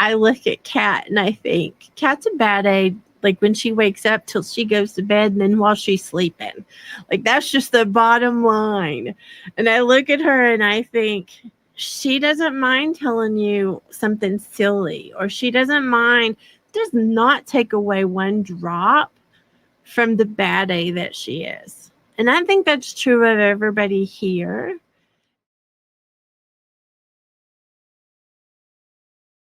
I look at Kat and I think, Kat's a bad A, like when she wakes up till she goes to bed and then while she's sleeping. Like that's just the bottom line. And I look at her and I think, she doesn't mind telling you something silly, or she doesn't mind, does not take away one drop from the bad A that she is. And I think that's true of everybody here.